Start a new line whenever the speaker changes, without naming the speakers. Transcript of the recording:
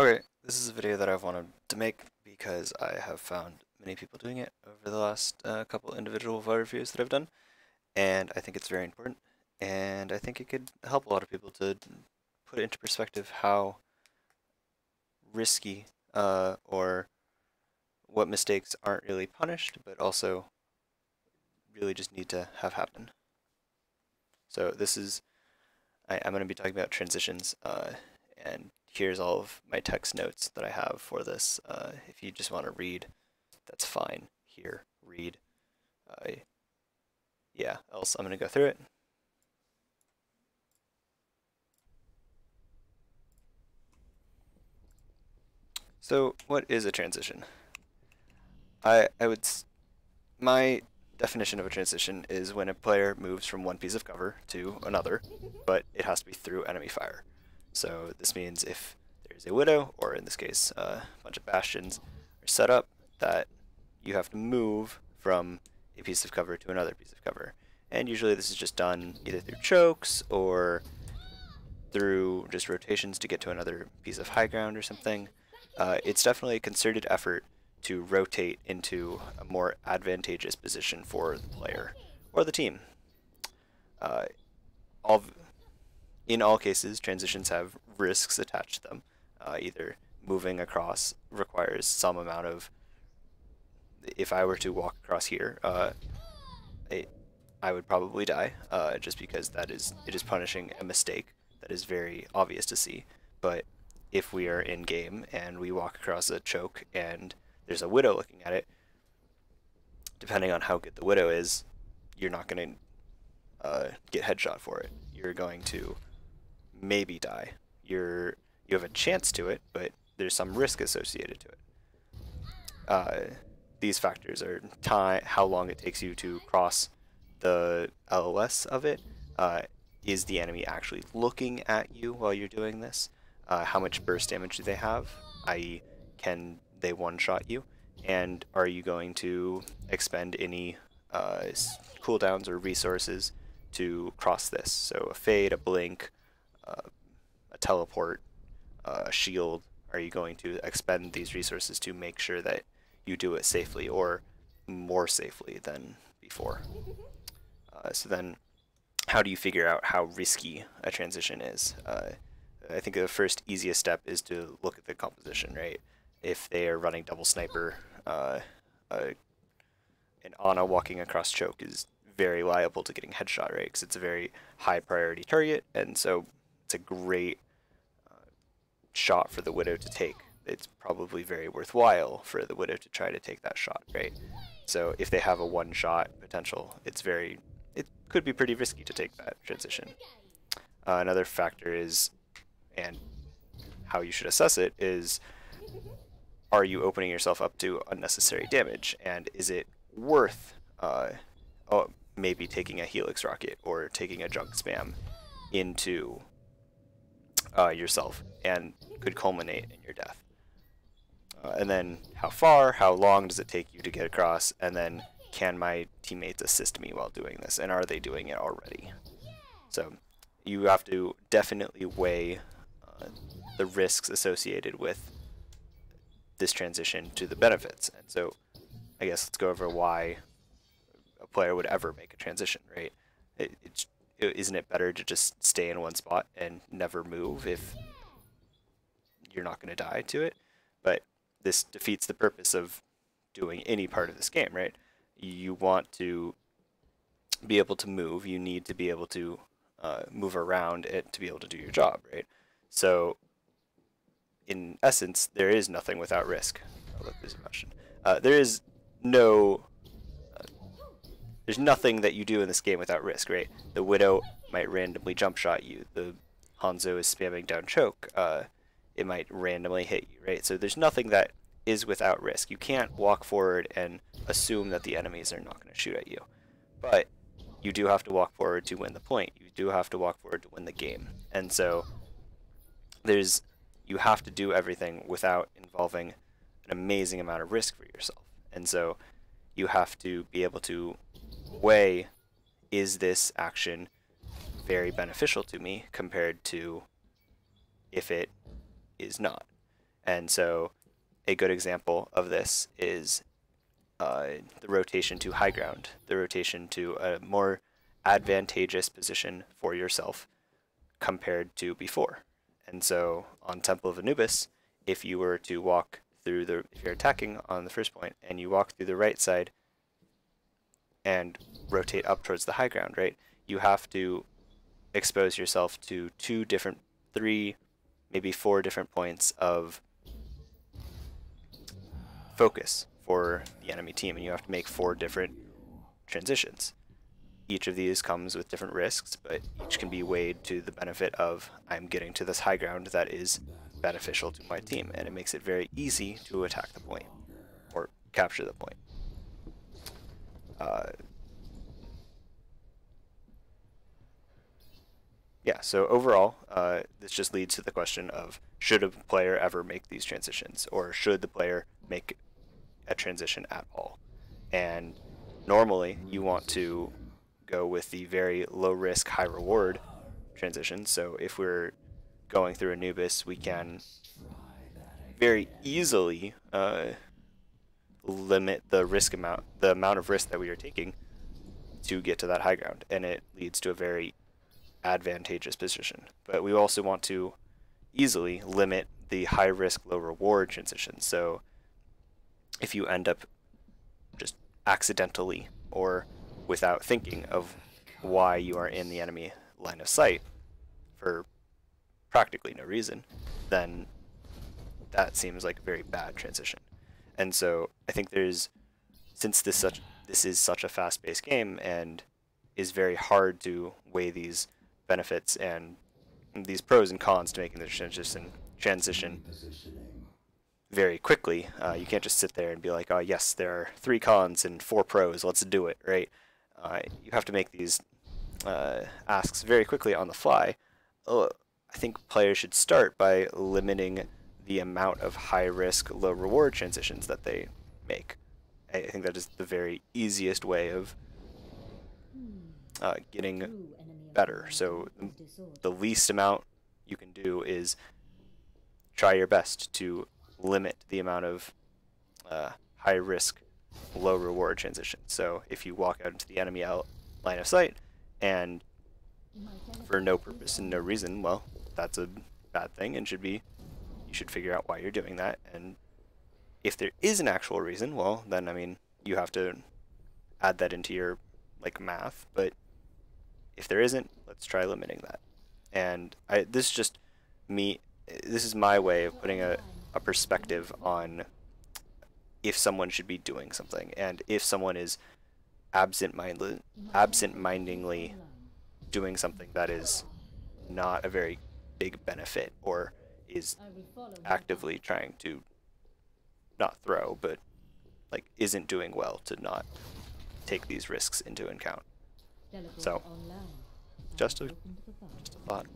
Okay, this is a video that I've wanted to make because I have found many people doing it over the last couple individual VOD reviews that I've done, and I think it's very important, and I think it could help a lot of people to put it into perspective how risky or what mistakes aren't really punished, but also really just need to have happen. So I'm going to be talking about transitions, and here's all of my text notes that I have for this. If you just want to read, that's fine. Here, read. Uh, yeah, else I'm going to go through it. So, what is a transition? I would my definition of a transition is when a player moves from one piece of cover to another, but it has to be through enemy fire. So this means if there's a widow, or in this case, a bunch of bastions are set up, that you have to move from a piece of cover to another piece of cover. And usually this is just done either through chokes or through just rotations to get to another piece of high ground or something. It's definitely a concerted effort to rotate into a more advantageous position for the player or the team. Uh, all in all cases, transitions have risks attached to them. Either moving across requires some amount of. If I were to walk across here, it, I would probably die, just because it is punishing a mistake that is very obvious to see. But if we are in game and we walk across a choke and there's a widow looking at it, depending on how good the widow is, you're not going to get headshot for it. You're going to maybe die. You have a chance to it, but there's some risk associated to it. Uh, these factors are time, how long it takes you to cross the LOS of it. Is the enemy actually looking at you while you're doing this? How much burst damage do they have? I.e., can they one-shot you? And are you going to expend any cooldowns or resources to cross this? So a fade, a blink, a teleport, a shield. Are you going to expend these resources to make sure that you do it safely or more safely than before? So then, how do you figure out how risky a transition is? I think the first easiest step is to look at the composition, right? If they are running double sniper, uh, an Ana walking across choke is very liable to getting headshot, right? Because it's a very high priority target, and so it's a great shot for the widow to take. It's probably very worthwhile for the widow to try to take that shot, right? So if they have a one shot potential, it could be pretty risky to take that transition. Another factor is, and how you should assess it is, are you opening yourself up to unnecessary damage, and is it worth oh, maybe taking a helix rocket or taking a junk spam into yourself and could culminate in your death. And then how far, how long does it take you to get across, and then can my teammates assist me while doing this, and are they doing it already? So you have to definitely weigh the risks associated with this transition to the benefits. And so I guess let's go over why a player would ever make a transition, right? Isn't it better to just stay in one spot and never move if you're not going to die to it? But this defeats the purpose of doing any part of this game, right? You want to be able to move. You need to be able to move around it to be able to do your job, right? So, in essence, there is nothing without risk. Oh, look, there's a question. There is no there's nothing that you do in this game without risk, right? The Widow might randomly jump shot you. The Hanzo is spamming down choke. It might randomly hit you, right? So there's nothing that is without risk. You can't walk forward and assume that the enemies are not going to shoot at you. But you do have to walk forward to win the point. You do have to walk forward to win the game. And so you have to do everything without involving an amazing amount of risk for yourself. And so you have to be able to weigh, is this action very beneficial to me compared to if it is not. And so a good example of this is the rotation to high ground, the rotation to a more advantageous position for yourself compared to before. And so on Temple of Anubis, if you were to walk through if you're attacking on the first point and you walk through the right side and rotate up towards the high ground, right? You have to expose yourself to 3, maybe 4 different points of focus for the enemy team, and you have to make 4 different transitions. Each of these comes with different risks, but each can be weighed to the benefit of I'm getting to this high ground that is beneficial to my team, and it makes it very easy to attack the point or capture the point. Yeah, so overall, this just leads to the question of should a player ever make these transitions, or should the player make a transition at all? And normally, you want to go with the very low risk, high reward transition. So if we're going through Anubis, we can very easily limit the amount of risk that we are taking to get to that high ground, and it leads to a very advantageous position. But we also want to easily limit the high risk, low reward transition. So if you end up just accidentally or without thinking of why you are in the enemy line of sight for practically no reason, then that seems like a very bad transition. And so I think since this is such a fast-paced game and is very hard to weigh these benefits and these pros and cons to making the transition very quickly. You can't just sit there and be like, oh yes, there are 3 cons and 4 pros, let's do it, right? You have to make these asks very quickly on the fly. I think players should start by limiting the amount of high-risk, low-reward transitions that they make. I think that is the very easiest way of getting better. So the least amount you can do is try your best to limit the amount of high-risk, low-reward transitions. So if you walk out into the enemy line of sight and for no purpose and no reason, well, that's a bad thing and you should figure out why you're doing that. And if there is an actual reason, well, then, I mean, you have to add that into your, math. But if there isn't, let's try limiting that. And this is my way of putting a perspective on if someone should be doing something, and if someone is absent-mindedly doing something that is not a very big benefit, or is actively trying to not throw, but isn't doing well to not take these risks into account. So, just a thought.